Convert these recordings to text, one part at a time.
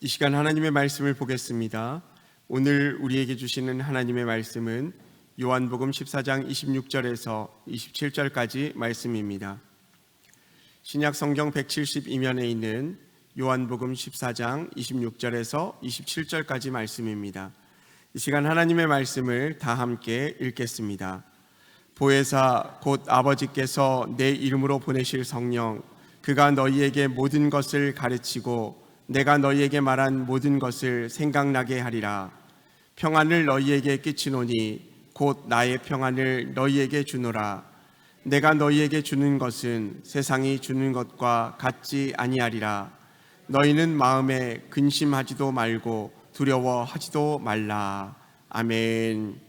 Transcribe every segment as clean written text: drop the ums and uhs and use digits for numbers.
이 시간 하나님의 말씀을 보겠습니다. 오늘 우리에게 주시는 하나님의 말씀은 요한복음 14장 26절에서 27절까지 말씀입니다. 신약 성경 172면에 있는 요한복음 14장 26절에서 27절까지 말씀입니다. 이 시간 하나님의 말씀을 다 함께 읽겠습니다. 보혜사 곧 아버지께서 내 이름으로 보내실 성령, 그가 너희에게 모든 것을 가르치고 내가 너희에게 말한 모든 것을 생각나게 하리라. 평안을 너희에게 끼치노니 곧 나의 평안을 너희에게 주노라. 내가 너희에게 주는 것은 세상이 주는 것과 같지 아니하리라. 너희는 마음에 근심하지도 말고 두려워하지도 말라. 아멘.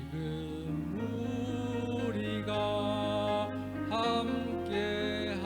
지금 우리가 함께하는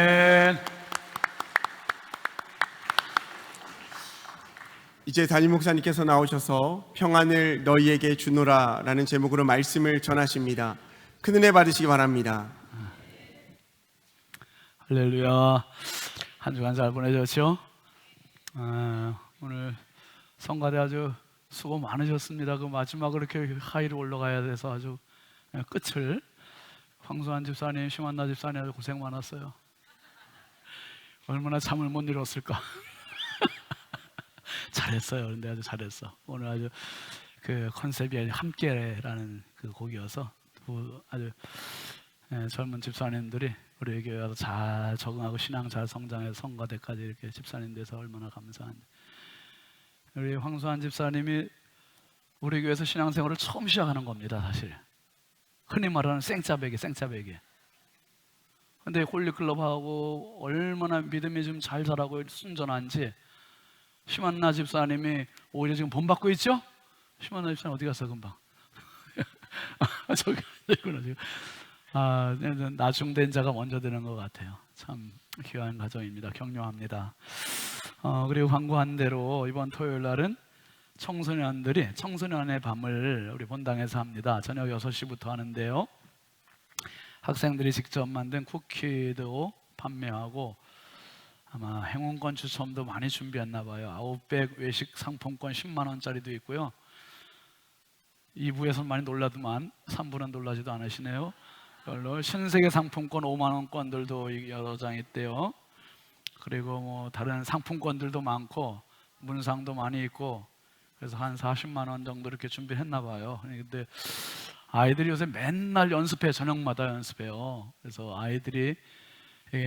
아멘. 이제 담임 목사님께서 나오셔서 평안을 너희에게 주노라라는 제목으로 말씀을 전하십니다. 큰 은혜 받으시기 바랍니다. 할렐루야. 한 주간 잘 보내셨죠? 오늘 성가대 아주 수고 많으셨습니다. 그 마지막으로 이렇게 하이로 올라가야 돼서 아주 끝을 황수환 집사님, 심한나 집사님 아주 고생 많았어요. 얼마나 잠을 못 이뤘을까. 잘했어요. 그런데 아주 잘했어. 오늘 아주 그 컨셉이 함께라는 그 곡이어서 아주 젊은 집사님들이 우리 교회 와서 잘 적응하고 신앙 잘 성장해서 성가대까지 이렇게 집사님 돼서 얼마나 감사한데. 우리 황수환 집사님이 우리 교회에서 신앙생활을 처음 시작하는 겁니다. 사실 흔히 말하는 생짜배기. 근데 홀리클럽하고 얼마나 믿음이 좀 잘 자라고 순전한지 심한나 집사님이 오히려 지금 본받고 있죠? 심한나 집사님 어디 갔어 금방? 저기 있구나 지금. 나중된 자가 먼저 되는 것 같아요. 참 귀한 가정입니다. 격려합니다. 그리고 광고한 대로 이번 토요일 날은 청소년들이 청소년의 밤을 우리 본당에서 합니다. 저녁 6시부터 하는데요. 학생들이 직접 만든 쿠키도 판매하고 아마 행운권 추첨도 많이 준비했나 봐요. 아웃백 외식 상품권 10만 원짜리도 있고요. 2부에서 많이 놀라더만 3부는 놀라지도 않으시네요. 별로 신세계 상품권 5만 원권들도 여러 장 있대요. 그리고 뭐 다른 상품권들도 많고 문상도 많이 있고 그래서 한 40만 원 정도 이렇게 준비했나 봐요. 근데 아이들이 요새 맨날 연습해, 저녁마다 연습해요. 그래서 아이들이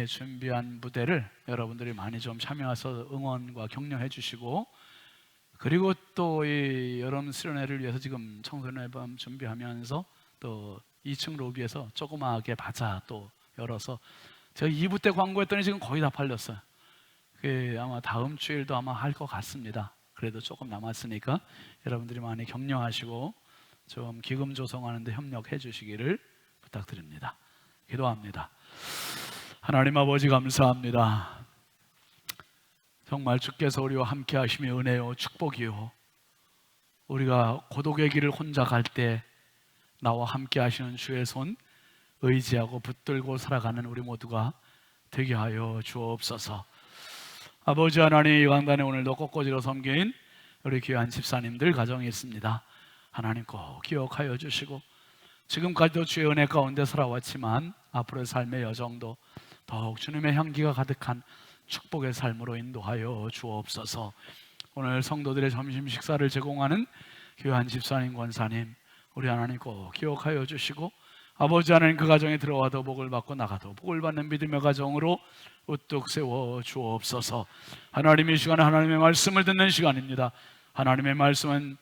준비한 무대를 여러분들이 많이 좀 참여해서 응원과 격려해 주시고, 그리고 또 이 여름 수련회를 위해서 지금 청소년의 밤 준비하면서 또 2층 로비에서 조그마하게 바자 또 열어서 제가 2부 때 광고했더니 지금 거의 다 팔렸어요. 아마 다음 주일도 아마 할 것 같습니다. 그래도 조금 남았으니까 여러분들이 많이 격려하시고 좀 기금 조성하는 데 협력해 주시기를 부탁드립니다. 기도합니다. 하나님 아버지 감사합니다. 정말 주께서 우리와 함께 하심이 은혜요 축복이요, 우리가 고독의 길을 혼자 갈 때 나와 함께 하시는 주의 손 의지하고 붙들고 살아가는 우리 모두가 되게 하여 주옵소서. 아버지 하나님, 이 강단에 오늘도 꽃꽂이로 섬긴 우리 귀한 집사님들 가정이 있습니다. 하나님 꼭 기억하여 주시고 지금까지도 주의 은혜 가운데 살아왔지만 앞으로의 삶의 여정도 더욱 주님의 향기가 가득한 축복의 삶으로 인도하여 주옵소서. 오늘 성도들의 점심 식사를 제공하는 귀한 집사님, 권사님, 우리 하나님 꼭 기억하여 주시고 아버지 하나님, 그 가정에 들어와도 복을 받고 나가도 복을 받는 믿음의 가정으로 우뚝 세워 주옵소서. 하나님, 이 시간에 하나님의 말씀을 듣는 시간입니다. 하나님의 말씀은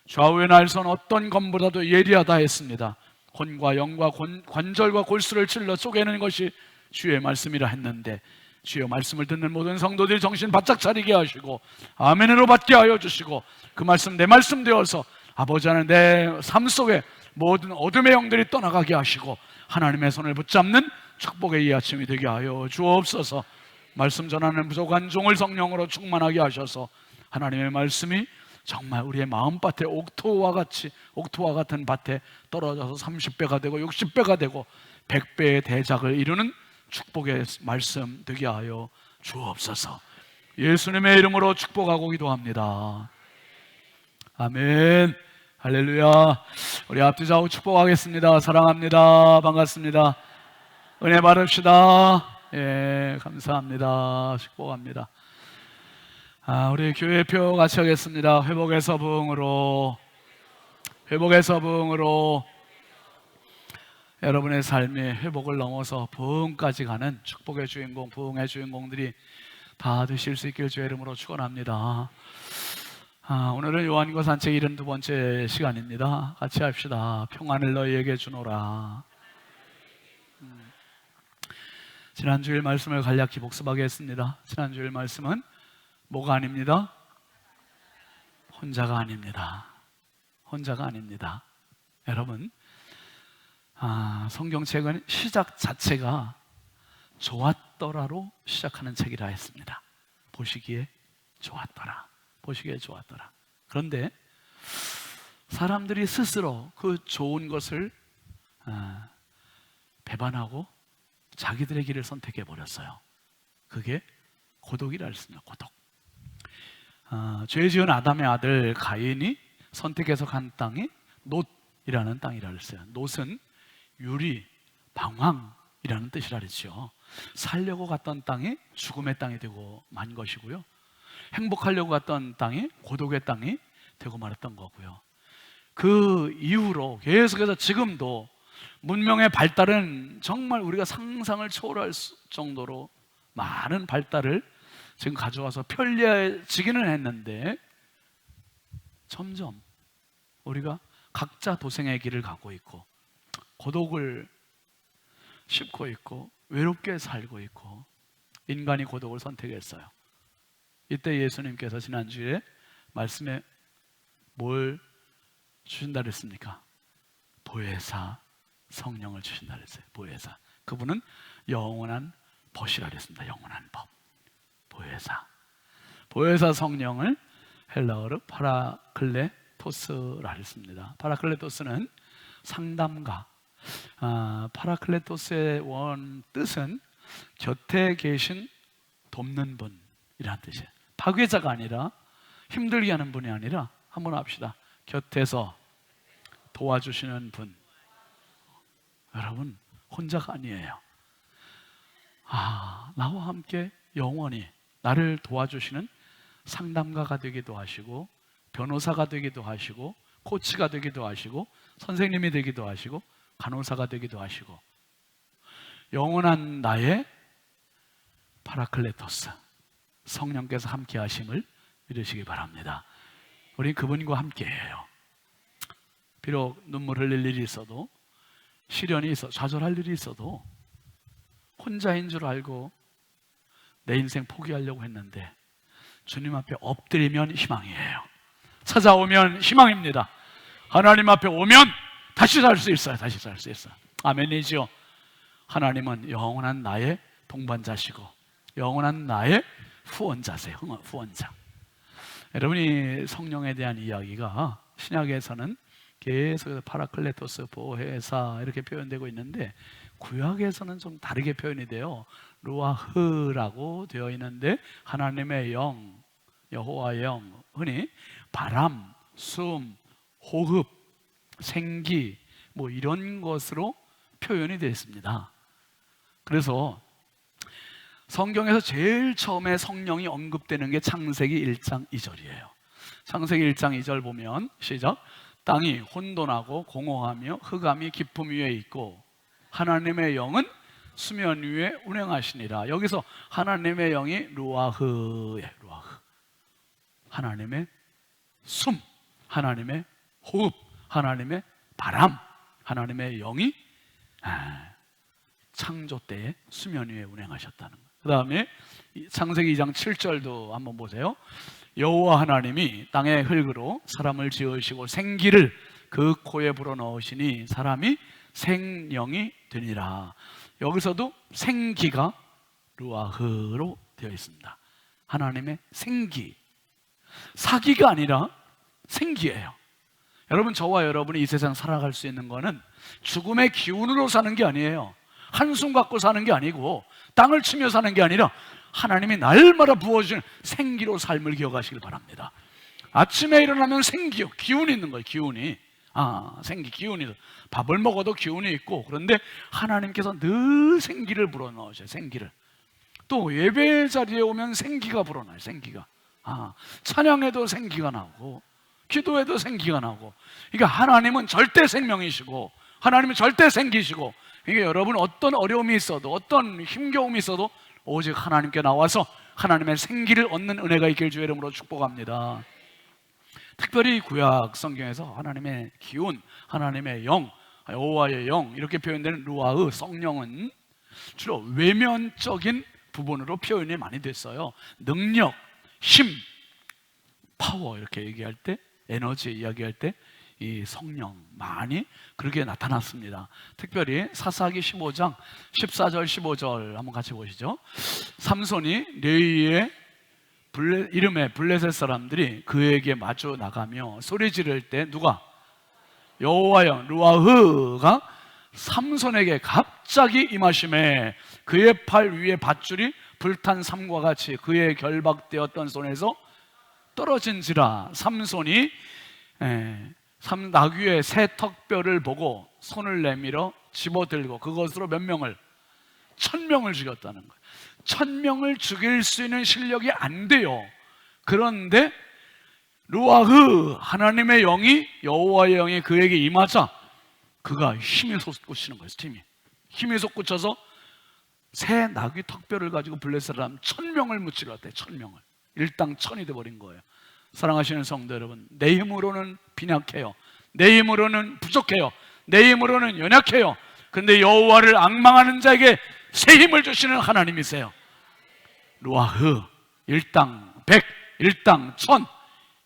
좌우의 날선 어떤 검보다도 예리하다 했습니다. 혼과 영과 관절과 골수를 찔러 쪼개는 것이 주의 말씀이라 했는데, 주의 말씀을 듣는 모든 성도들이 정신 바짝 차리게 하시고 아멘으로 받게 하여 주시고 그 말씀 내 말씀 되어서 아버지 하나님 내 삶 속에 모든 어둠의 영들이 떠나가게 하시고 하나님의 손을 붙잡는 축복의 이 아침이 되게 하여 주옵소서. 말씀 전하는 부족한 종을 성령으로 충만하게 하셔서 하나님의 말씀이 정말 우리의 마음밭에 옥토와 같은 밭에 떨어져서 30배가 되고 60배가 되고 100배의 대작을 이루는 축복의 말씀 되게 하여 주옵소서. 예수님의 이름으로 축복하고 기도합니다. 아멘. 할렐루야. 우리 앞뒤 좌우 축복하겠습니다. 사랑합니다. 반갑습니다. 은혜 받읍시다. 예, 감사합니다. 축복합니다. 우리 교회표 같이 하겠습니다. 회복에서 부흥으로, 회복에서 부흥으로. 여러분의 삶의 회복을 넘어서 부흥까지 가는 축복의 주인공, 부흥의 주인공들이 다 되실 수 있길 주의 이름으로 축원합니다. 오늘은 요한과 산책 72번째 시간입니다. 같이 합시다. 평안을 너희에게 주노라. 지난주일 말씀을 간략히 복습하겠습니다. 지난주일 말씀은 뭐가 아닙니다? 혼자가 아닙니다. 혼자가 아닙니다. 여러분, 성경책은 시작 자체가 좋았다 좋았더라로 시작하는 책이라 했습니다. 보시기에 좋았더라. 보시기에 좋았더라. 그런데 사람들이 스스로 그 좋은 것을 배반하고 자기들의 길을 선택해 버렸어요. 그게 고독이라 했습니다. 고독. 죄 지은 아담의 아들 가인이 선택해서 간 땅이 놋이라는 땅이라 했어요. 놋은 유리, 방황이라는 뜻이라 그랬죠. 살려고 갔던 땅이 죽음의 땅이 되고 만 것이고요. 행복하려고 갔던 땅이 고독의 땅이 되고 말았던 거고요. 그 이후로 계속해서 지금도 문명의 발달은 정말 우리가 상상을 초월할 정도로 많은 발달을 지금 가져와서 편리해지기는 했는데 점점 우리가 각자 도생의 길을 가고 있고 고독을 씹고 있고 외롭게 살고 있고 인간이 고독을 선택했어요. 이때 예수님께서 지난주에 말씀에 뭘 주신다 그랬습니까? 보혜사 성령을 주신다 그랬어요. 보혜사. 그분은 영원한 벗이라 그랬습니다. 영원한 법. 보혜사 성령을 헬라어로 파라클레토스라 했습니다. 파라클레토스는 상담가. 파라클레토스의 원 뜻은 곁에 계신 돕는 분이라는 뜻이에요. 파괴자가 아니라 힘들게 하는 분이 아니라 한번 합시다. 곁에서 도와주시는 분. 여러분 혼자가 아니에요. 나와 함께 영원히 나를 도와주시는 상담가가 되기도 하시고 변호사가 되기도 하시고 코치가 되기도 하시고 선생님이 되기도 하시고 간호사가 되기도 하시고 영원한 나의 파라클레토스 성령께서 함께 하심을 믿으시기 바랍니다. 우리 그분과 함께해요. 비록 눈물 흘릴 일이 있어도 시련이 있어 좌절할 일이 있어도 혼자인 줄 알고 내 인생 포기하려고 했는데 주님 앞에 엎드리면 희망이에요. 찾아오면 희망입니다. 하나님 앞에 오면 다시 살 수 있어요. 다시 살 수 있어요. 아멘이지요. 하나님은 영원한 나의 동반자시고 영원한 나의 후원자세요. 후원자. 여러분이 성령에 대한 이야기가 신약에서는 계속해서 파라클레토스, 보혜사 이렇게 표현되고 있는데 구약에서는 좀 다르게 표현이 돼요. 루아흐라고 되어 있는데 하나님의 영, 여호와의 영, 흔히 바람, 숨, 호흡, 생기 뭐 이런 것으로 표현이 되어 있습니다. 그래서 성경에서 제일 처음에 성령이 언급되는 게 창세기 1장 2절이에요. 창세기 1장 2절 보면 시작. 땅이 혼돈하고 공허하며 흑암이 깊음 위에 있고 하나님의 영은 수면 위에 운행하시니라. 여기서 하나님의 영이 루아흐예요. 루아흐. 하나님의 숨, 하나님의 호흡, 하나님의 바람, 하나님의 영이 창조 때에 수면 위에 운행하셨다는 거예요. 그 다음에 창세기 2장 7절도 한번 보세요. 여호와 하나님이 땅의 흙으로 사람을 지으시고 생기를 그 코에 불어넣으시니 사람이 생령이 되니라. 여기서도 생기가 루아흐로 되어 있습니다. 하나님의 생기, 사기가 아니라 생기예요. 여러분, 저와 여러분이 이 세상 살아갈 수 있는 거는 죽음의 기운으로 사는 게 아니에요. 한숨 갖고 사는 게 아니고 땅을 치며 사는 게 아니라 하나님이 날마다 부어주는 생기로 삶을 기억하시길 바랍니다. 아침에 일어나면 생기요, 기운이 있는 거예요. 기운이. 생기, 기운이. 밥을 먹어도 기운이 있고, 그런데 하나님께서 늘 생기를 불어넣으셔요. 생기를. 또 예배 자리에 오면 생기가 불어나요. 생기가. 찬양에도 생기가 나오고 기도에도 생기가 나오고. 그러니까 하나님은 절대 생명이시고 하나님은 절대 생기시고, 이게 여러분 어떤 어려움이 있어도 어떤 힘겨움이 있어도 오직 하나님께 나와서 하나님의 생기를 얻는 은혜가 있길 주의 이름으로 축복합니다. 특별히 구약 성경에서 하나님의 기운, 하나님의 영, 여호와의 영 이렇게 표현되는 루아흐 성령은 주로 외면적인 부분으로 표현이 많이 됐어요. 능력, 힘, 파워 이렇게 얘기할 때, 에너지 이야기할 때 이 성령만이 그렇게 나타났습니다. 특별히 사사기 15장 14절 15절 한번 같이 보시죠. 삼손이 레위의 이름의 블레셋 사람들이 그에게 마주 나가며 소리 지를 때 누가? 여호와여 루아흐가 삼손에게 갑자기 임하심에 그의 팔 위에 밧줄이 불탄 삼과 같이 그의 결박되었던 손에서 떨어진지라. 삼손이 나귀의 새 턱뼈를 보고 손을 내밀어 집어들고 그것으로 몇 명을? 1000명을 죽였다는 거예요. 1000명을 죽일 수 있는 실력이 안 돼요. 그런데 루아흐 하나님의 영이, 여호와의 영이 그에게 임하자 그가 힘이 솟구치는 거예요. 힘이 솟구쳐서 새 나귀 턱뼈를 가지고 블레셋 사람 1000명을 무찔렀대. 1000명을 일당 1000이 돼버린 거예요. 사랑하시는 성도 여러분, 내 힘으로는 빈약해요. 내 힘으로는 부족해요. 내 힘으로는 연약해요. 그런데 여호와를 앙망하는 자에게 새 힘을 주시는 하나님이세요. 루아흐 일당 100, 일당 1000,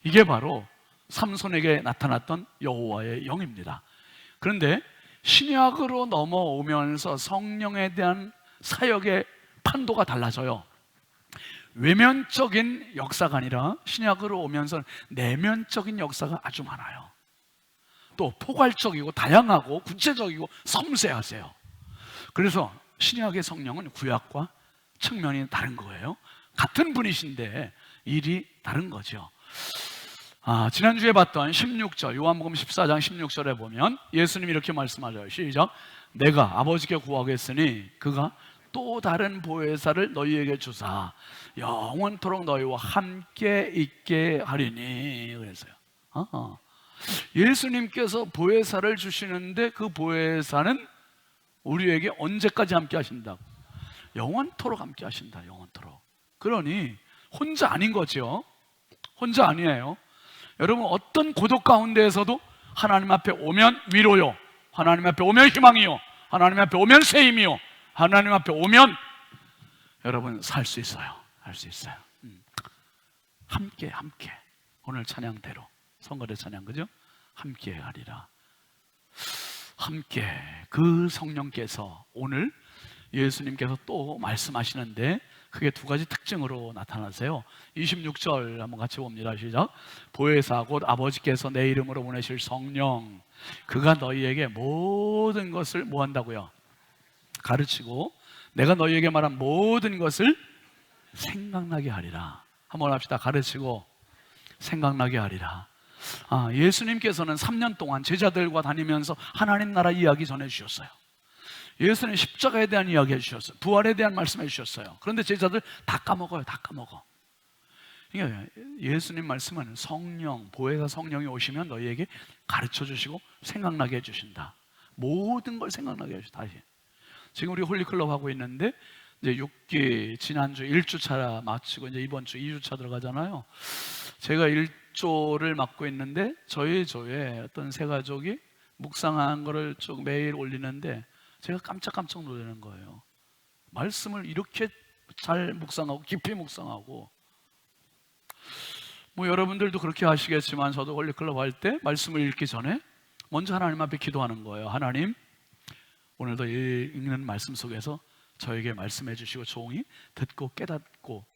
이게 바로 삼손에게 나타났던 여호와의 영입니다. 그런데 신약으로 넘어오면서 성령에 대한 사역의 판도가 달라져요. 외면적인 역사가 아니라 신약으로 오면서 내면적인 역사가 아주 많아요. 또 포괄적이고 다양하고 구체적이고 섬세하세요. 그래서 신약의 성령은 구약과 측면이 다른 거예요. 같은 분이신데 일이 다른 거죠. 지난주에 봤던 16절 요한복음 14장 16절에 보면 예수님이 이렇게 말씀하셔요. 시작. 내가 아버지께 구하겠으니 그가 또 다른 보혜사를 너희에게 주사 영원토록 너희와 함께 있게 하리니. 그랬어요. 예수님께서 보혜사를 주시는데 그 보혜사는 우리에게 언제까지 함께 하신다고? 영원토록 함께 하신다. 영원토록. 그러니 혼자 아닌 거죠. 혼자 아니에요. 여러분, 어떤 고독 가운데에서도 하나님 앞에 오면 위로요, 하나님 앞에 오면 희망이요, 하나님 앞에 오면 새 힘이요, 하나님 앞에 오면 여러분 살 수 있어요. 할 수 있어요. 함께 오늘 찬양대로 성가대 찬양, 그죠? 함께 하리라. 함께 그 성령께서 오늘 예수님께서 또 말씀하시는데 그게 두 가지 특징으로 나타나세요. 26절 한번 같이 봅니다. 시작. 보혜사 곧 아버지께서 내 이름으로 보내실 성령 그가 너희에게 모든 것을 뭐 한다고요? 가르치고 내가 너희에게 말한 모든 것을 생각나게 하리라. 한번 합시다. 가르치고 생각나게 하리라. 예수님께서는 3년 동안 제자들과 다니면서 하나님 나라 이야기 전해주셨어요. 예수님 십자가에 대한 이야기 해주셨어요. 부활에 대한 말씀 해주셨어요. 그런데 제자들 다 까먹어요. 다 까먹어. 그러니까 예수님 말씀은 성령, 보혜사 성령이 오시면 너희에게 가르쳐주시고 생각나게 해주신다. 모든 걸 생각나게 해주신다. 다시. 지금 우리 홀리클럽 하고 있는데 이제 6기 지난주 1주차 마치고 이제 이번 주 2주차 들어가잖아요. 제가 1조를 맡고 있는데 저희 조에 어떤 세 가족이 묵상한 거를 쭉 매일 올리는데 제가 깜짝 놀라는 거예요. 말씀을 이렇게 잘 묵상하고 깊이 묵상하고, 뭐 여러분들도 그렇게 하시겠지만 저도 홀리클럽 할 때 말씀을 읽기 전에 먼저 하나님 앞에 기도하는 거예요. 하나님, 오늘도 읽는 말씀 속에서 저에게 말씀해 주시고 종이 듣고 깨닫고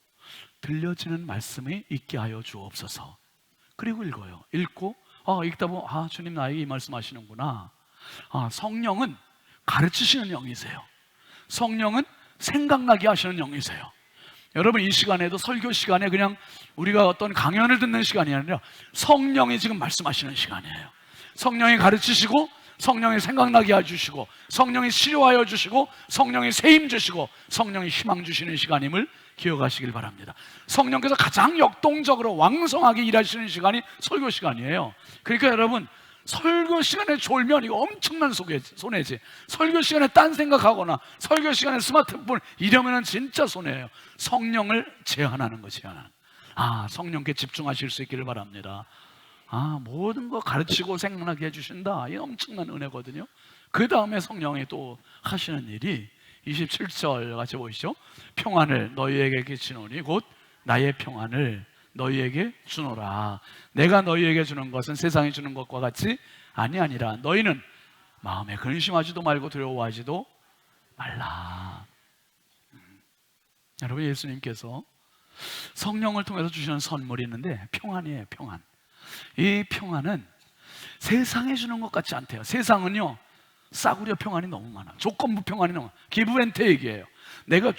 들려지는 말씀이 있게 하여 주옵소서. 그리고 읽어요. 읽고 읽다 보면 주님 나에게 이 말씀 하시는구나. 성령은 가르치시는 영이세요. 성령은 생각나게 하시는 영이세요. 여러분, 이 시간에도 설교 시간에 그냥 우리가 어떤 강연을 듣는 시간이 아니라 성령이 지금 말씀하시는 시간이에요. 성령이 가르치시고 성령이 생각나게 해주시고 성령이 치료하여 주시고 성령이 세임 주시고 성령이 희망 주시는 시간임을 기억하시길 바랍니다. 성령께서 가장 역동적으로 왕성하게 일하시는 시간이 설교 시간이에요. 그러니까 여러분, 설교 시간에 졸면 이거 엄청난 손해지. 설교 시간에 딴 생각하거나 설교 시간에 스마트폰 이러면은 진짜 손해예요. 성령을 제한하는 거, 제한하는. 성령께 집중하실 수 있기를 바랍니다. 모든 거 가르치고 생각나게 해주신다. 이 엄청난 은혜거든요. 그 다음에 성령이 또 하시는 일이 27절 같이 보시죠. 평안을 너희에게 끼치노니 곧 나의 평안을 너희에게 주노라. 내가 너희에게 주는 것은 세상이 주는 것과 같이 아니라 너희는 마음에 근심하지도 말고 두려워하지도 말라. 여러분, 예수님께서 성령을 통해서 주시는 선물이 있는데 평안이에요. 평안. 이 평안은 세상에 주는 것 같지 않대요. 세상은요, 싸구려 평안이 너무 많아. 조건부 평안이 너무 많아. 기브 앤 테이크예요. 내가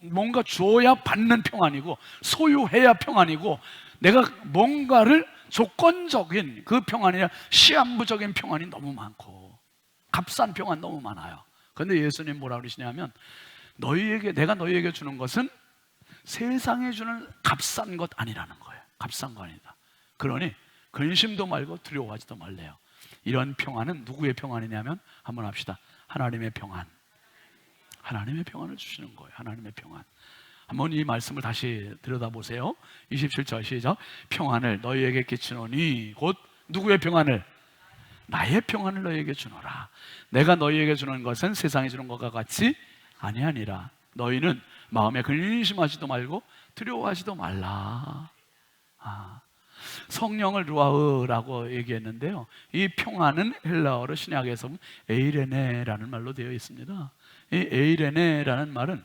뭔가 줘야 받는 평안이고, 소유해야 평안이고, 내가 뭔가를 조건적인 그 평안이나 시한부적인 평안이 너무 많고, 값싼 평안 너무 많아요. 그런데 예수님 뭐라 그러시냐면, 내가 너희에게 주는 것은 세상에 주는 값싼 것 아니라는 거예요. 값싼 거 아니다. 그러니 근심도 말고 두려워하지도 말래요. 이런 평안은 누구의 평안이냐면, 한번 합시다. 하나님의 평안. 하나님의 평안을 주시는 거예요. 하나님의 평안. 한번 이 말씀을 다시 들여다보세요. 27절 시작. 평안을 너희에게 끼치노니, 곧 누구의 평안을? 나의 평안을 너희에게 주노라. 내가 너희에게 주는 것은 세상이 주는 것과 같이 아니라 너희는 마음에 근심하지도 말고 두려워하지도 말라. 성령을 루아흐라고 얘기했는데요, 이 평안은 헬라어로 신약에서 에이레네라는 말로 되어 있습니다. 이 에이레네라는 말은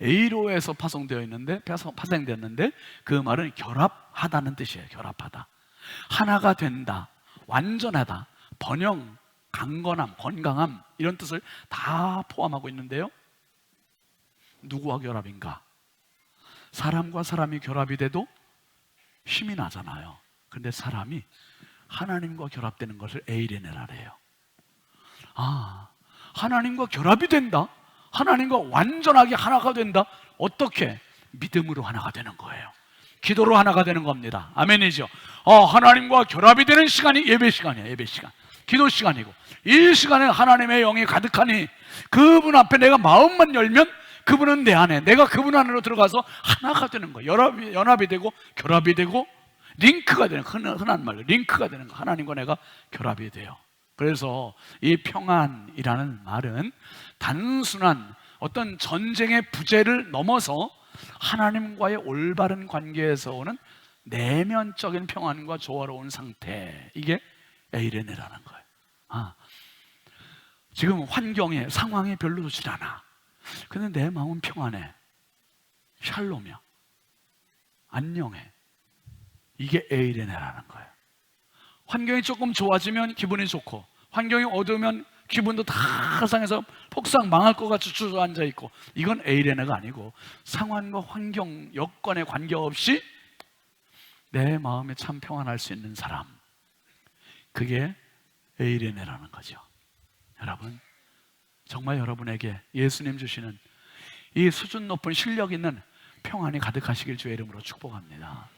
에이로에서 파생됐는데 그 말은 결합하다는 뜻이에요. 결합하다, 하나가 된다, 완전하다, 번영, 강건함, 건강함, 이런 뜻을 다 포함하고 있는데요, 누구와 결합인가? 사람과 사람이 결합이 돼도 힘이 나잖아요. 그런데 사람이 하나님과 결합되는 것을 에이레네라 해요. 하나님과 결합이 된다? 하나님과 완전하게 하나가 된다? 어떻게? 믿음으로 하나가 되는 거예요. 기도로 하나가 되는 겁니다. 아멘이죠. 하나님과 결합이 되는 시간이 예배 시간이에요. 예배 시간, 기도 시간이고, 이 시간에 하나님의 영이 가득하니 그분 앞에 내가 마음만 열면 그분은 내 안에, 내가 그분 안으로 들어가서 하나가 되는 거예요. 연합이 되고 결합이 되고 링크가 되는, 흔한 말로 링크가 되는 거. 하나님과 내가 결합이 돼요. 그래서 이 평안이라는 말은 단순한 어떤 전쟁의 부재를 넘어서 하나님과의 올바른 관계에서 오는 내면적인 평안과 조화로운 상태, 이게 에이레네라는 거예요. 지금 상황이 별로 좋지 않아. 근데 내 마음은 평안해, 샬롬이야, 안녕해. 이게 에이레네라는 거예요. 환경이 조금 좋아지면 기분이 좋고, 환경이 어두우면 기분도 다 상해서 폭삭 망할 것 같이 주저앉아 있고, 이건 에이레네가 아니고, 상황과 환경, 여건에 관계없이 내 마음에 참 평안할 수 있는 사람, 그게 에이레네라는 거죠. 여러분, 정말 여러분에게 예수님 주시는 이 수준 높은 실력 있는 평안이 가득하시길 주의 이름으로 축복합니다.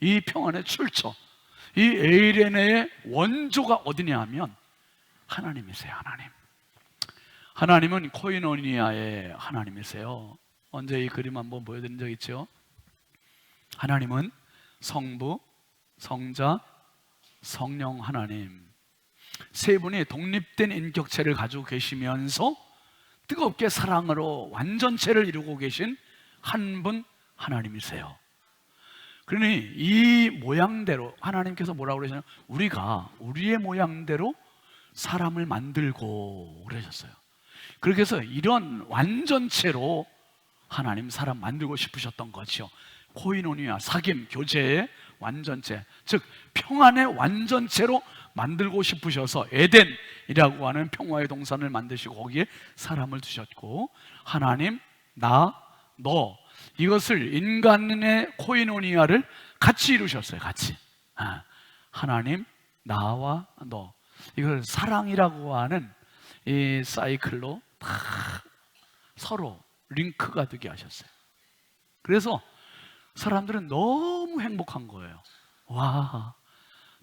이 평안의 출처, 이 에이레네의 원조가 어디냐 하면 하나님이세요. 하나님은 코이노니아의 하나님이세요. 언제 이 그림 한번 보여드린 적 있죠? 하나님은 성부, 성자, 성령 하나님, 세 분이 독립된 인격체를 가지고 계시면서 뜨겁게 사랑으로 완전체를 이루고 계신 한 분 하나님이세요. 그러니 이 모양대로 하나님께서 뭐라고 그러시냐면, 우리가 우리의 모양대로 사람을 만들고 그러셨어요. 그렇게 해서 이런 완전체로 하나님 사람 만들고 싶으셨던 거죠. 코이노니아, 사귐, 교제의 완전체, 즉 평안의 완전체로 만들고 싶으셔서 에덴이라고 하는 평화의 동산을 만드시고 거기에 사람을 두셨고, 하나님, 나, 너, 이것을 인간의 코이노니아를 같이 이루셨어요. 같이. 하나님, 나와 너, 이걸 사랑이라고 하는 이 사이클로 다 서로 링크가 되게 하셨어요. 그래서 사람들은 너무 행복한 거예요. 와,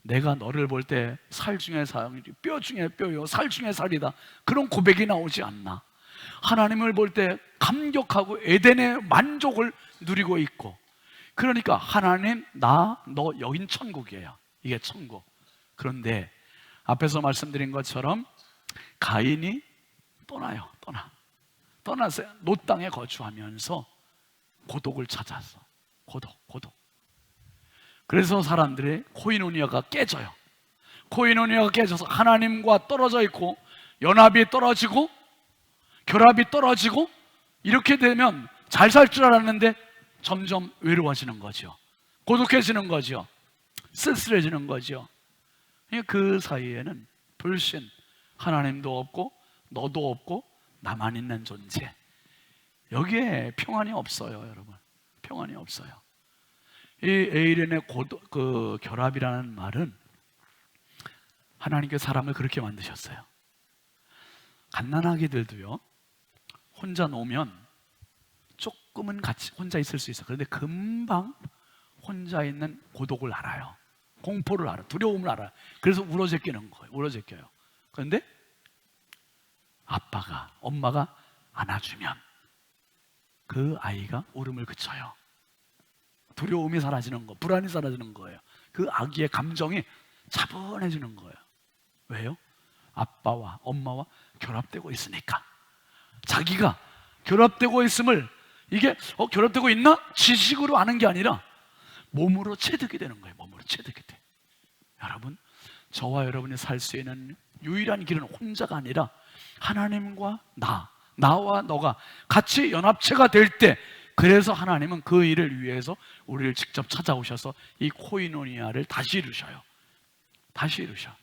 내가 너를 볼 때 살 중에 살, 뼈 중에 뼈요, 살 중에 살이다, 그런 고백이 나오지 않나. 하나님을 볼 때 감격하고 에덴의 만족을 누리고 있고, 그러니까 하나님, 나, 너, 여긴 천국이에요. 이게 천국. 그런데 앞에서 말씀드린 것처럼 가인이 떠나서 롯 땅에 거주하면서 고독을 찾아서 고독. 그래서 사람들의 코이노니아가 깨져요. 코이노니아가 깨져서 하나님과 떨어져 있고 연합이 떨어지고 결합이 떨어지고 이렇게 되면 잘 살 줄 알았는데 점점 외로워지는 거죠. 고독해지는 거죠. 쓸쓸해지는 거죠. 그 사이에는 불신, 하나님도 없고 너도 없고 나만 있는 존재. 여기에 평안이 없어요, 여러분. 평안이 없어요. 이 에이렌의 결합이라는 말은 하나님께 사람을 그렇게 만드셨어요. 갓난아기들도요, 혼자 노면 조금은 같이 혼자 있을 수 있어요. 그런데 금방 혼자 있는 고독을 알아요. 공포를 알아요. 두려움을 알아요. 그래서 울어제끼는 거예요. 울어제껴요. 그런데 아빠가, 엄마가 안아주면 그 아이가 울음을 그쳐요. 두려움이 사라지는 거, 불안이 사라지는 거예요. 그 아기의 감정이 차분해지는 거예요. 왜요? 아빠와 엄마와 결합되고 있으니까. 자기가 결합되고 있음을, 이게 결합되고 있나? 지식으로 아는 게 아니라 몸으로 체득이 되는 거예요. 몸으로 체득이 돼. 여러분, 저와 여러분이 살 수 있는 유일한 길은 혼자가 아니라 하나님과 나와 너가 같이 연합체가 될 때, 그래서 하나님은 그 일을 위해서 우리를 직접 찾아오셔서 이 코이노니아를 다시 이루셔요. 다시 이루셔.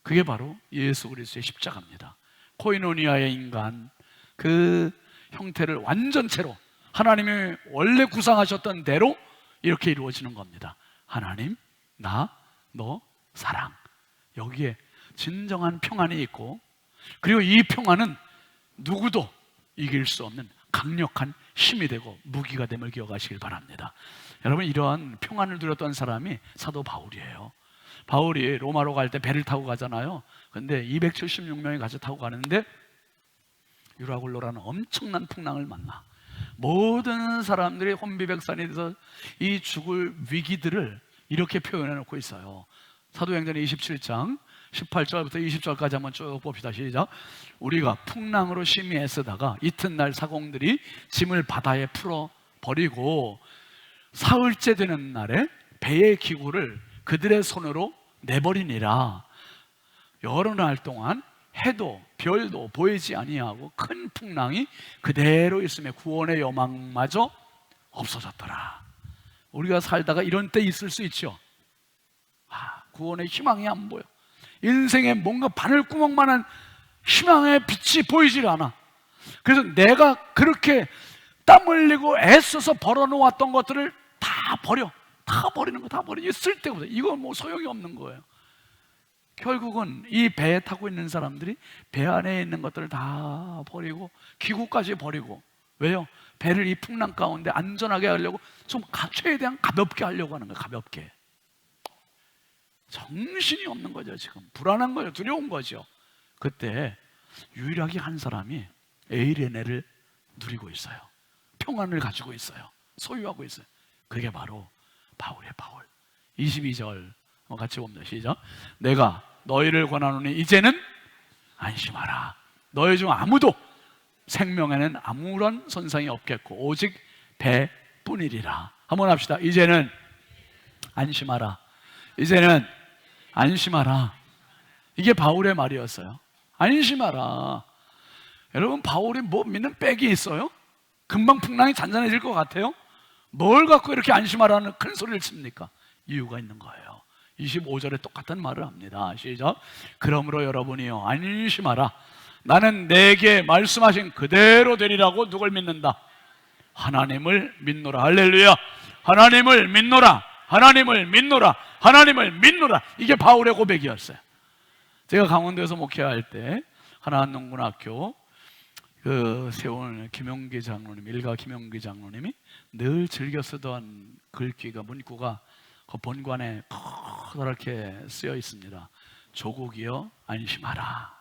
그게 바로 예수 그리스도의 십자가입니다. 코이노니아의 인간, 그 형태를 완전체로 하나님이 원래 구상하셨던 대로 이렇게 이루어지는 겁니다. 하나님, 너, 사랑. 여기에 진정한 평안이 있고, 그리고 이 평안은 누구도 이길 수 없는 강력한 힘이 되고 무기가 됨을 기억하시길 바랍니다. 여러분, 이러한 평안을 누렸던 사람이 사도 바울이에요. 바울이 로마로 갈 때 배를 타고 가잖아요. 근데 276명이 같이 타고 가는데 유라굴로라는 엄청난 풍랑을 만나. 모든 사람들이 혼비백산이 돼서 이 죽을 위기들을 이렇게 표현해 놓고 있어요. 사도행전 27장 18절부터 20절까지 한번 쭉 봅시다. 시작. 우리가 풍랑으로 심히 애쓰다가 이튿날 사공들이 짐을 바다에 풀어 버리고 사흘째 되는 날에 배의 기구를 그들의 손으로 내버리니라. 여러 날 동안 해도 별도 보이지 아니하고 큰 풍랑이 그대로 있음에 구원의 여망마저 없어졌더라. 우리가 살다가 이런 때 있을 수 있죠. 구원의 희망이 안 보여. 인생에 뭔가 바늘구멍만한 희망의 빛이 보이질 않아. 그래서 내가 그렇게 땀 흘리고 애써서 벌어놓았던 것들을 다 버려. 다 버리는 거, 다 버리지. 쓸데없어. 이건 뭐 소용이 없는 거예요. 결국은 이 배에 타고 있는 사람들이 배 안에 있는 것들을 다 버리고 기구까지 버리고. 왜요? 배를 이 풍랑 가운데 안전하게 하려고 좀 최대한 가볍게 하려고 하는 거예요. 가볍게. 정신이 없는 거죠. 지금 불안한 거죠. 두려운 거죠. 그때 유일하게 한 사람이 에이레네를 누리고 있어요. 평안을 가지고 있어요. 소유하고 있어요. 그게 바로 바울이에요. 바울. 22절 같이 봅니다. 시작. 내가 너희를 권하노니 이제는 안심하라. 너희 중 아무도 생명에는 아무런 손상이 없겠고 오직 배뿐이리라. 한번 합시다. 이제는 안심하라. 이제는 안심하라. 이게 바울의 말이었어요. 안심하라. 여러분, 바울이 뭐 믿는 백이 있어요? 금방 풍랑이 잔잔해질 것 같아요? 뭘 갖고 이렇게 안심하라는 큰 소리를 칩니까? 이유가 있는 거예요. 25절에 똑같은 말을 합니다. 시작. 그러므로 여러분이요 안심하라. 나는 내게 말씀하신 그대로 되리라고 누굴 믿는다? 하나님을 믿노라. 할렐루야. 하나님을 믿노라. 하나님을 믿노라. 하나님을 믿노라. 이게 바울의 고백이었어요. 제가 강원도에서 목회할 때 하나한농군학교 세운 김용기 장로님, 일가 김용기 장로님이 늘 즐겨 쓰던 글귀가, 문구가 그 본관에 커다랗게 쓰여 있습니다. 조국이여 안심하라.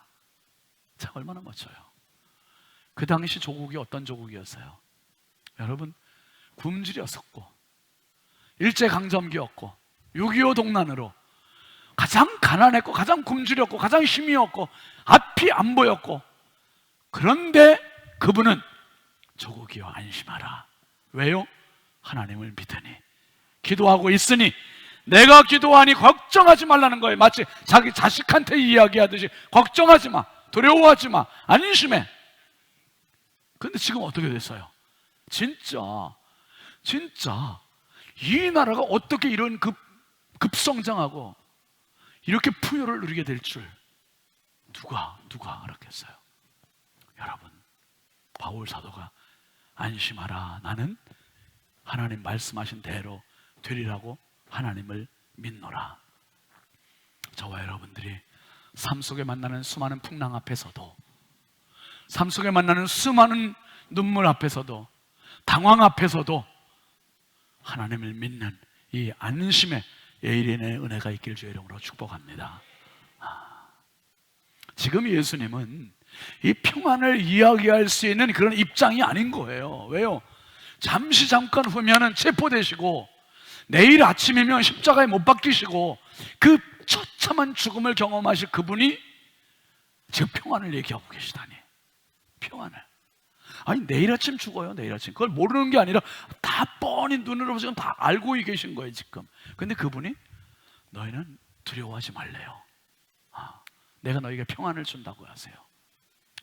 참 얼마나 멋져요. 그 당시 조국이 어떤 조국이었어요? 여러분, 굶주렸었고 일제강점기였고 6.25 동란으로 가장 가난했고 가장 굶주렸고 가장 힘이 없고 앞이 안 보였고, 그런데 그분은 조국이여 안심하라. 왜요? 하나님을 믿으니, 기도하고 있으니 내가 기도하니 걱정하지 말라는 거예요. 마치 자기 자식한테 이야기하듯이 걱정하지 마, 두려워하지 마, 안심해. 근데 지금 어떻게 됐어요? 진짜 이 나라가 어떻게 이런 급성장하고 이렇게 풍요를 누리게 될 줄 누가 알았겠어요? 여러분, 바울 사도가 안심하라, 나는 하나님 말씀하신 대로 되리라고 하나님을 믿노라. 저와 여러분들이 삶 속에 만나는 수많은 풍랑 앞에서도, 삶 속에 만나는 수많은 눈물 앞에서도, 당황 앞에서도 하나님을 믿는 이 안심의 예일인의 은혜가 있길 주의 이름으로 축복합니다. 지금 예수님은 이 평안을 이야기할 수 있는 그런 입장이 아닌 거예요. 왜요? 잠깐 후면은 체포되시고 내일 아침이면 십자가에 못 박히시고 그 처참한 죽음을 경험하실 그분이 지금 평안을 얘기하고 계시다니. 평안을. 아니, 내일 아침 죽어요. 내일 아침. 그걸 모르는 게 아니라 다 뻔히 눈으로 지금 다 알고 계신 거예요, 지금. 근데 그분이 너희는 두려워하지 말래요. 내가 너에게 평안을 준다고 하세요.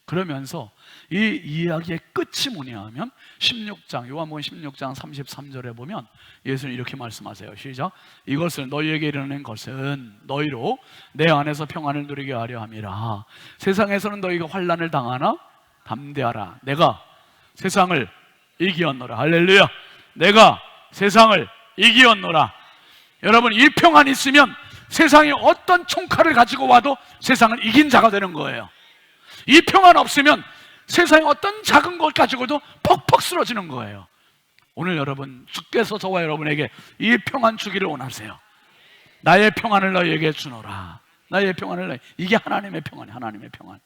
그러면서 이 이야기의 끝이 뭐냐 하면 16장, 요한복음 16장 33절에 보면 예수는 이렇게 말씀하세요. 시작. 이것을 너희에게 이르는 것은 너희로 내 안에서 평안을 누리게 하려 함이라. 세상에서는 너희가 환난을 당하나 담대하라. 내가 세상을 이기었노라. 할렐루야. 내가 세상을 이기었노라. 여러분, 이 평안이 있으면 세상이 어떤 총칼을 가지고 와도 세상을 이긴 자가 되는 거예요. 이 평안 없으면 세상의 어떤 작은 것 가지고도 퍽퍽 쓰러지는 거예요. 오늘 여러분, 주께서 저와 여러분에게 이 평안 주기를 원하세요. 나의 평안을 너희에게 주노라. 나의 평안을 이게 하나님의 평안이에요. 하나님의 평안.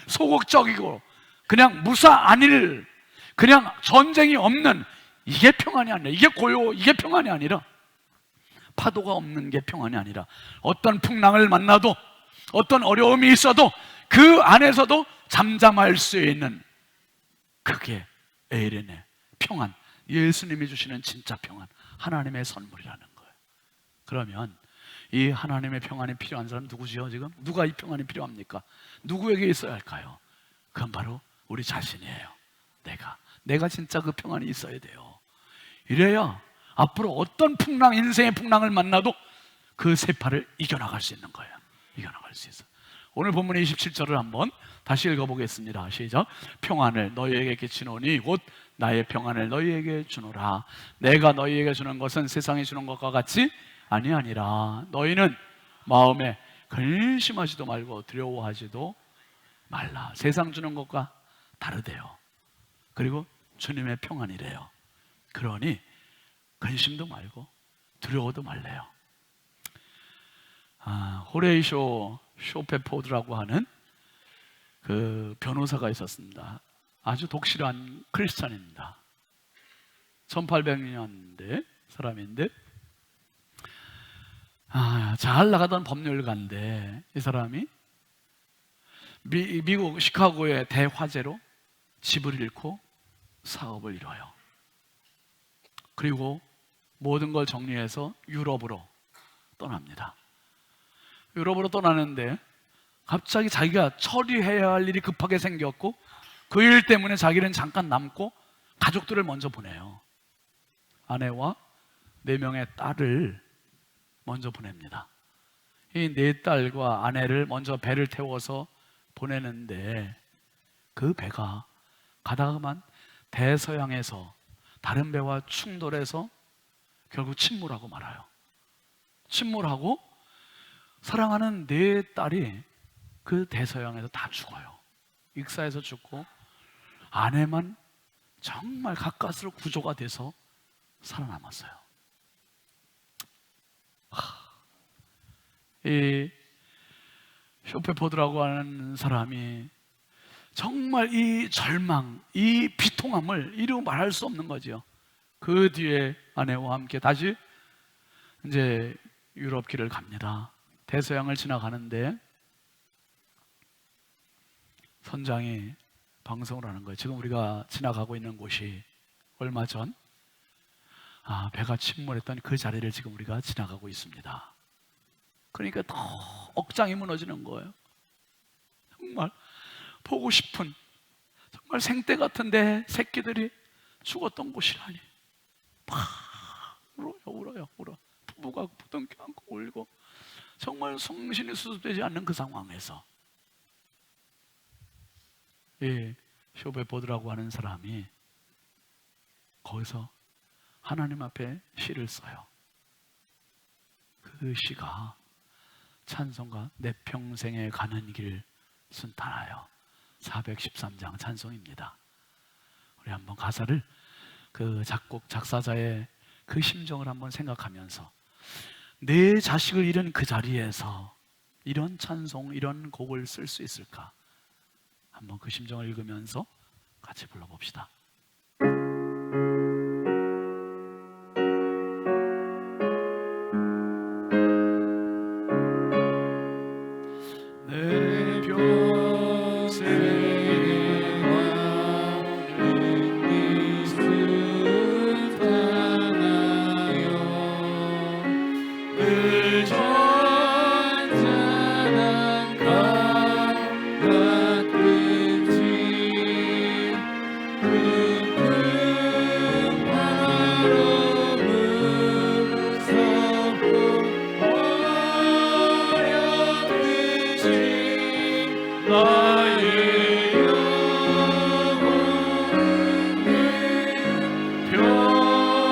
소극적이고 그냥 무사 안일, 그냥 전쟁이 없는 이게 평안이 아니라, 이게 고요, 이게 평안이 아니라, 파도가 없는 게 평안이 아니라 어떤 풍랑을 만나도 어떤 어려움이 있어도 그 안에서도 잠잠할 수 있는, 그게 에일린의 평안, 예수님이 주시는 진짜 평안, 하나님의 선물이라는 거예요. 그러면 이 하나님의 평안이 필요한 사람 누구지요? 지금 누가 이 평안이 필요합니까? 누구에게 있어야 할까요? 그건 바로 우리 자신이에요. 내가 진짜 그 평안이 있어야 돼요. 이래야 앞으로 어떤 풍랑, 인생의 풍랑을 만나도 그 세파를 이겨나갈 수 있는 거예요. 이겨나갈 수 있어요. 오늘 본문의 27절을 한번 다시 읽어보겠습니다. 시작. 평안을 너희에게 끼치노니 곧 나의 평안을 너희에게 주노라. 내가 너희에게 주는 것은 세상이 주는 것과 같이 아니하니라. 너희는 마음에 근심하지도 말고 두려워하지도 말라. 세상 주는 것과 다르대요. 그리고 주님의 평안이래요. 그러니 근심도 말고 두려워도 말래요. 호레이쇼 쇼페포드라고 하는 그 변호사가 있었습니다. 아주 독실한 크리스찬입니다. 1800년대 사람인데 잘 나가던 법률가인데 이 사람이 미국 시카고의 대화재로 집을 잃고 사업을 잃어요. 그리고 모든 걸 정리해서 유럽으로 떠납니다. 유럽으로 떠나는데 갑자기 자기가 처리해야 할 일이 급하게 생겼고 그 일 때문에 자기는 잠깐 남고 가족들을 먼저 보내요. 아내와 4명의 딸을 먼저 보냅니다. 이 4딸과 아내를 먼저 배를 태워서 보내는데 그 배가 가다가만 대서양에서 다른 배와 충돌해서 결국 침몰하고 말아요. 침몰하고 사랑하는 4딸이 그 대서양에서 다 죽어요. 익사해서 죽고 아내만 정말 가까스로 구조가 돼서 살아남았어요. 이 쇼페포드라고 하는 사람이 정말 이 절망, 이 비통함을 이루 말할 수 없는 거죠. 그 뒤에 아내와 함께 다시 이제 유럽 길을 갑니다. 대서양을 지나가는데 선장이 방송을 하는 거예요. 지금 우리가 지나가고 있는 곳이 얼마 전 배가 침몰했던 그 자리를 지금 우리가 지나가고 있습니다. 그러니까 더 억장이 무너지는 거예요. 정말 보고 싶은, 정말 생때 같은데 새끼들이 죽었던 곳이라니. 막 울어요. 부부가 부둥켜 안고 울고, 정말 성신이 수습되지 않는 그 상황에서 욥의 보드라고 하는 사람이 거기서 하나님 앞에 시를 써요. 그 시가 찬송가 내 평생에 가는 길 순탄하여 413장 찬송입니다. 우리 한번 가사를, 그 작곡 작사자의 그 심정을 한번 생각하면서 내 자식을 잃은 그 자리에서 이런 찬송, 이런 곡을 쓸 수 있을까? 한번 그 심정을 읽으면서 같이 불러봅시다. 내 평생에 가는 길 순탄하여 늘 잔잔한 강 같은지 큰 바람은 서고 어렵듯이 나의 영혼은 변하라.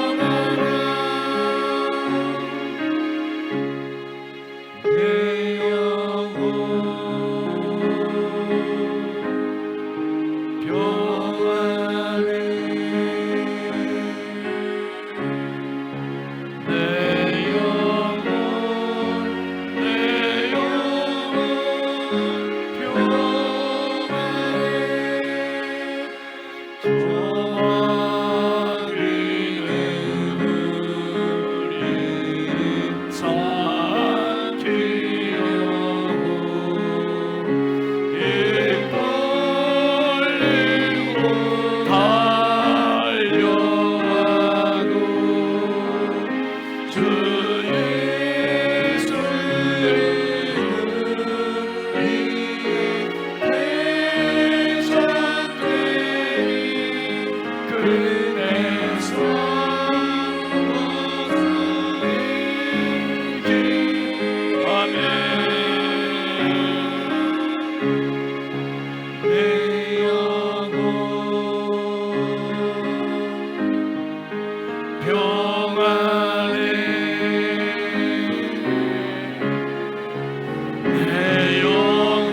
내 영혼 평안해. 내 영혼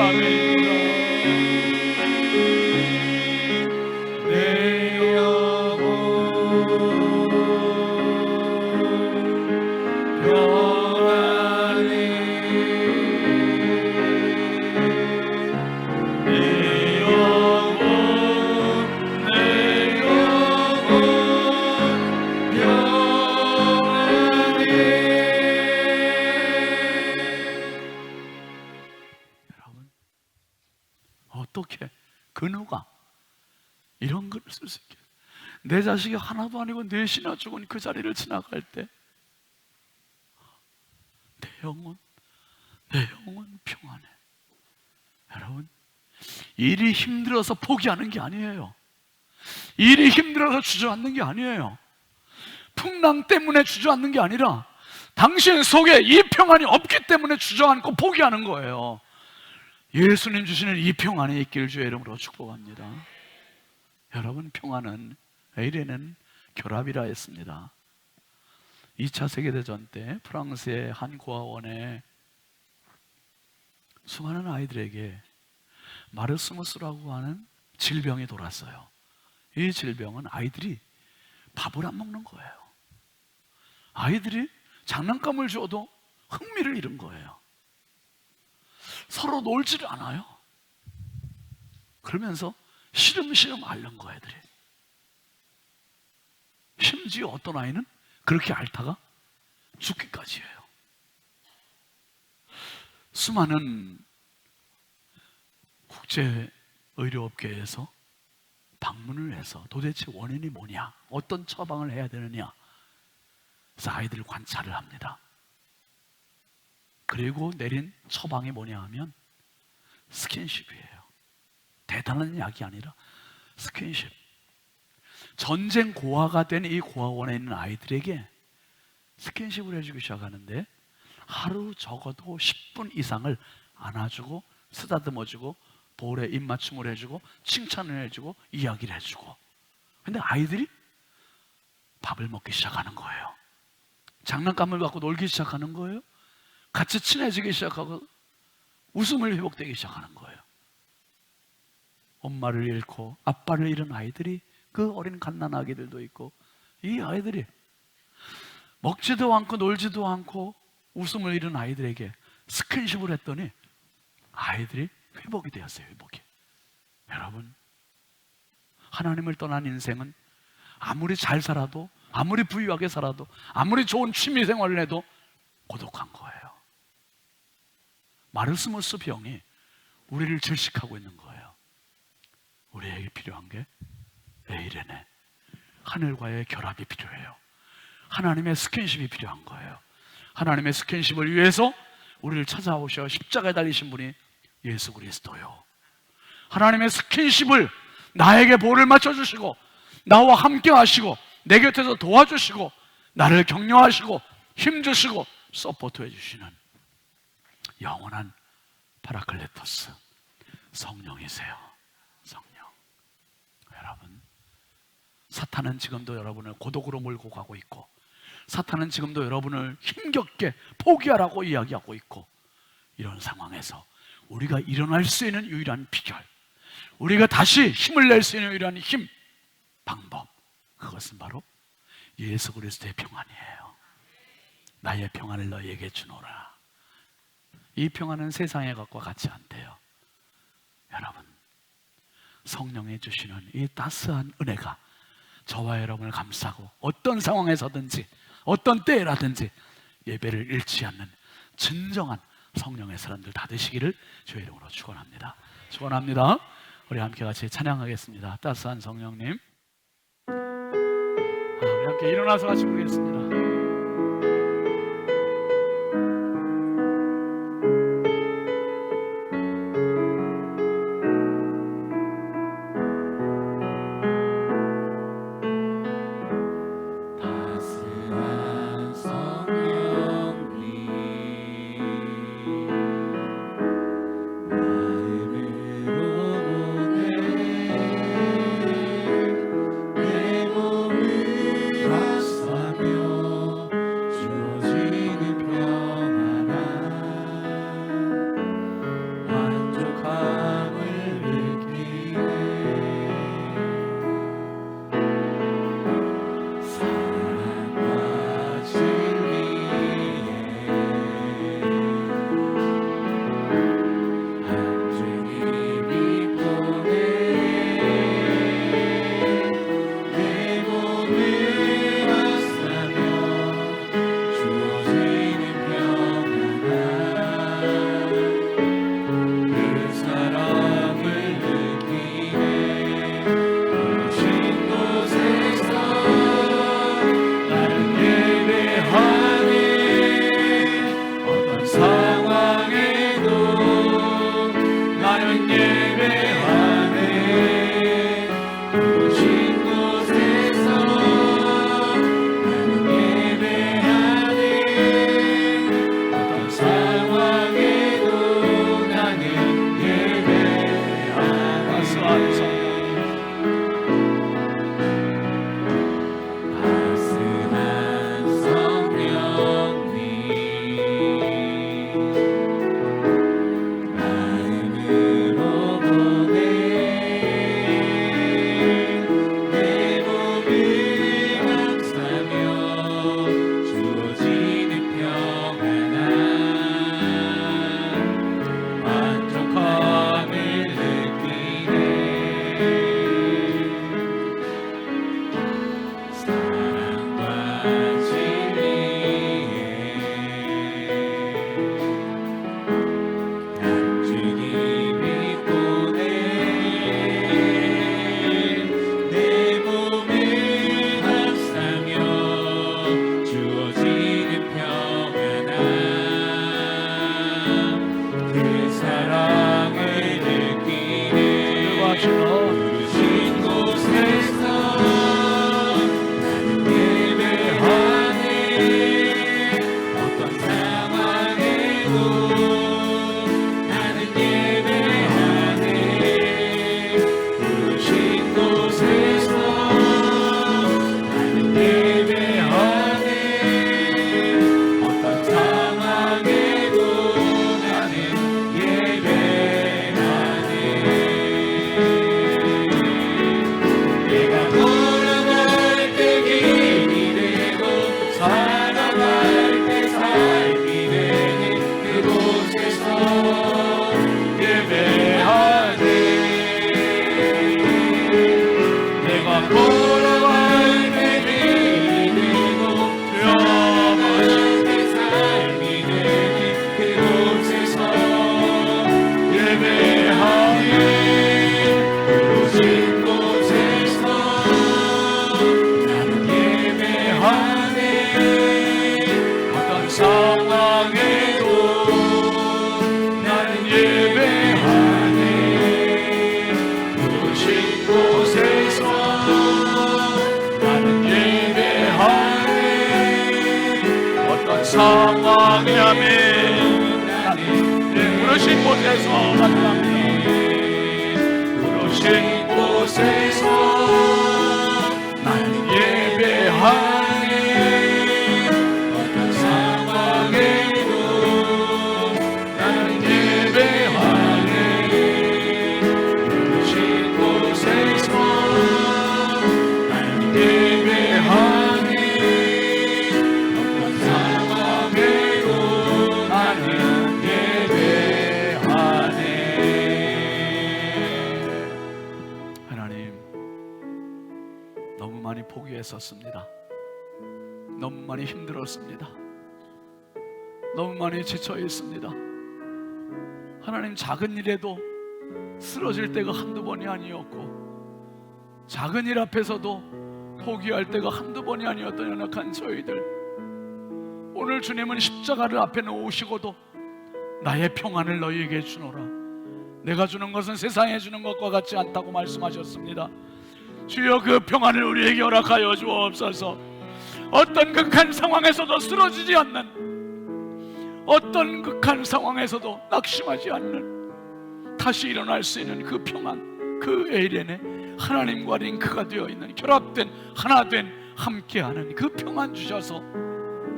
아멘입니다. 내 영혼 평안히 내 영혼 평안히. 여러분, 어떻게 그 누가 이런 글을 쓸 수 있게? 내 자식이 하나도 아니고 넷이나 죽은 그 자리를 지나갈 때 내 영혼 평안해. 여러분, 일이 힘들어서 포기하는 게 아니에요. 일이 힘들어서 주저앉는 게 아니에요. 풍랑 때문에 주저앉는 게 아니라 당신 속에 이 평안이 없기 때문에 주저앉고 포기하는 거예요. 예수님 주시는 이 평안이 있길 주의 이름으로 축복합니다. 여러분, 평안은 에이레는 결합이라 했습니다. 2차 세계대전 때 프랑스의 한 고아원에 수많은 아이들에게 마르스무스라고 하는 질병이 돌았어요. 이 질병은 아이들이 밥을 안 먹는 거예요. 아이들이 장난감을 줘도 흥미를 잃은 거예요. 서로 놀지를 않아요. 그러면서 시름시름 앓는 거예요, 애들이. 심지어 어떤 아이는 그렇게 앓다가 죽기까지 해요. 수많은 국제 의료업계에서 방문을 해서 도대체 원인이 뭐냐, 어떤 처방을 해야 되느냐, 그래서 아이들 관찰을 합니다. 그리고 내린 처방이 뭐냐 하면 스킨십이에요. 대단한 약이 아니라 스킨십. 전쟁 고아가 된 이 고아원에 있는 아이들에게 스킨십을 해주기 시작하는데 하루 적어도 10분 이상을 안아주고 쓰다듬어주고 볼에 입맞춤을 해주고 칭찬을 해주고 이야기를 해주고. 근데 아이들이 밥을 먹기 시작하는 거예요. 장난감을 갖고 놀기 시작하는 거예요. 같이 친해지기 시작하고 웃음을 회복되기 시작하는 거예요. 엄마를 잃고 아빠를 잃은 아이들이, 그 어린 갓난아기들도 있고, 이 아이들이 먹지도 않고 놀지도 않고 웃음을 잃은 아이들에게 스킨십을 했더니 아이들이 회복이 되었어요. 회복이. 여러분, 하나님을 떠난 인생은 아무리 잘 살아도, 아무리 부유하게 살아도, 아무리 좋은 취미 생활을 해도 고독한 거예요. 마르스무스 병이 우리를 질식하고 있는 거예요. 우리에게 필요한 게 에이레네, 하늘과의 결합이 필요해요. 하나님의 스킨십이 필요한 거예요. 하나님의 스킨십을 위해서 우리를 찾아오셔 십자가에 달리신 분이 예수 그리스도요. 하나님의 스킨십을 나에게 볼을 맞춰주시고 나와 함께 하시고 내 곁에서 도와주시고 나를 격려하시고 힘주시고 서포트해 주시는 영원한 파라클레토스 성령이세요. 성령. 여러분, 사탄은 지금도 여러분을 고독으로 몰고 가고 있고, 사탄은 지금도 여러분을 힘겹게 포기하라고 이야기하고 있고, 이런 상황에서 우리가 일어날 수 있는 유일한 비결, 우리가 다시 힘을 낼 수 있는 유일한 힘, 방법, 그것은 바로 예수 그리스도의 평안이에요. 나의 평안을 너희에게 주노라. 이 평안은 세상의 것과 같이 않대요. 여러분, 성령이 주시는 이 따스한 은혜가 저와 여러분을 감싸고 어떤 상황에서든지 어떤 때라든지 예배를 잃지 않는 진정한 성령의 사람들 다 되시기를 주의 이름으로 축원합니다. 축원합니다. 우리 함께 같이 찬양하겠습니다. 따스한 성령님. 우리 함께 일어나서 같이 부르겠습니다. 내 몸을 감싸며 사랑을 느끼네. 하시는 부르신 곳에서 나는 예배하네. 어떤 상황에도 나는 예배하네. 부르신 곳에서 나는 예배하네. 어떤 상황에도 나는 예배하네. 내가 걸어갈 때 길이 되고 살아갈 때 삶이 되는 그곳에서 예배하네. 내가 걸어갈 때 길이 되고 들어갈 때 삶이 되는 그곳에서 예배하네. 부르신 곳에서 나는 예배하네. 어떤 상황에도 나는 예배하네. 부르신 곳에서 나는 예배하네. 어떤 상황이 아멘. 나는 부르신 곳에서 나타납니다. 부르신 곳에서 나는 예배하네. 어떤 상황에도 나는 예배하네. 부르신 곳에서 나는 예배하네. 어떤 상황에도 나는 예배하네. 하나님, 너무 많이 포기했었습니다. 너무 많이 힘들었습니다. 너무 많이 지쳐 있습니다. 하나님, 작은 일에도 쓰러질 때가 한두 번이 아니었고, 작은 일 앞에서도 포기할 때가 한두 번이 아니었던 연약한 저희들, 오늘 주님은 십자가를 앞에 놓으시고도 나의 평안을 너희에게 주노라, 내가 주는 것은 세상에 주는 것과 같지 않다고 말씀하셨습니다. 주여, 그 평안을 우리에게 허락하여 주옵소서. 어떤 극한 상황에서도 쓰러지지 않는, 어떤 극한 상황에서도 낙심하지 않는, 다시 일어날 수 있는 그 평안, 그 에이렌에 하나님과 링크가 되어 있는, 결합된, 하나된, 함께하는 그 평안 주셔서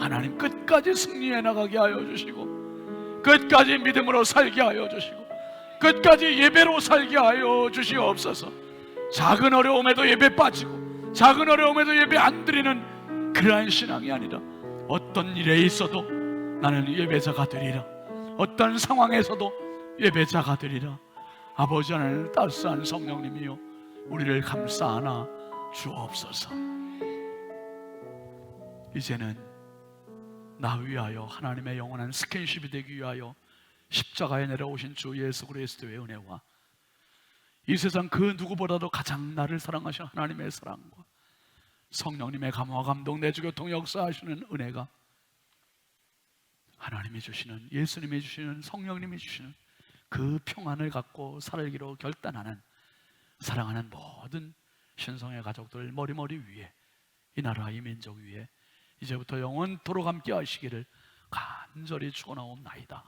하나님 끝까지 승리해 나가게 하여 주시고, 끝까지 믿음으로 살게 하여 주시고, 끝까지 예배로 살게 하여 주시옵소서. 작은 어려움에도 예배 빠지고, 작은 어려움에도 예배 안 드리는 그러한 신앙이 아니라, 어떤 일에 있어도 나는 예배자가 되리라, 어떤 상황에서도 예배자가 되리라. 아버지 하나님, 따스한 성령님이여, 우리를 감싸 안아 주옵소서. 이제는 나 위하여 하나님의 영원한 스킨십이 되기 위하여 십자가에 내려오신 주 예수 그리스도의 은혜와 이 세상 그 누구보다도 가장 나를 사랑하신 하나님의 사랑과 성령님의 감화와 감동, 내주 교통 역사하시는 은혜가, 하나님이 주시는, 예수님이 주시는, 성령님이 주시는 그 평안을 갖고 살기로 결단하는, 사랑하는 모든 신성의 가족들 머리머리 위에, 이 나라 이 민족 위에 이제부터 영원토록 함께 하시기를 간절히 축원하옵나이다.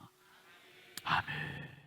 아멘.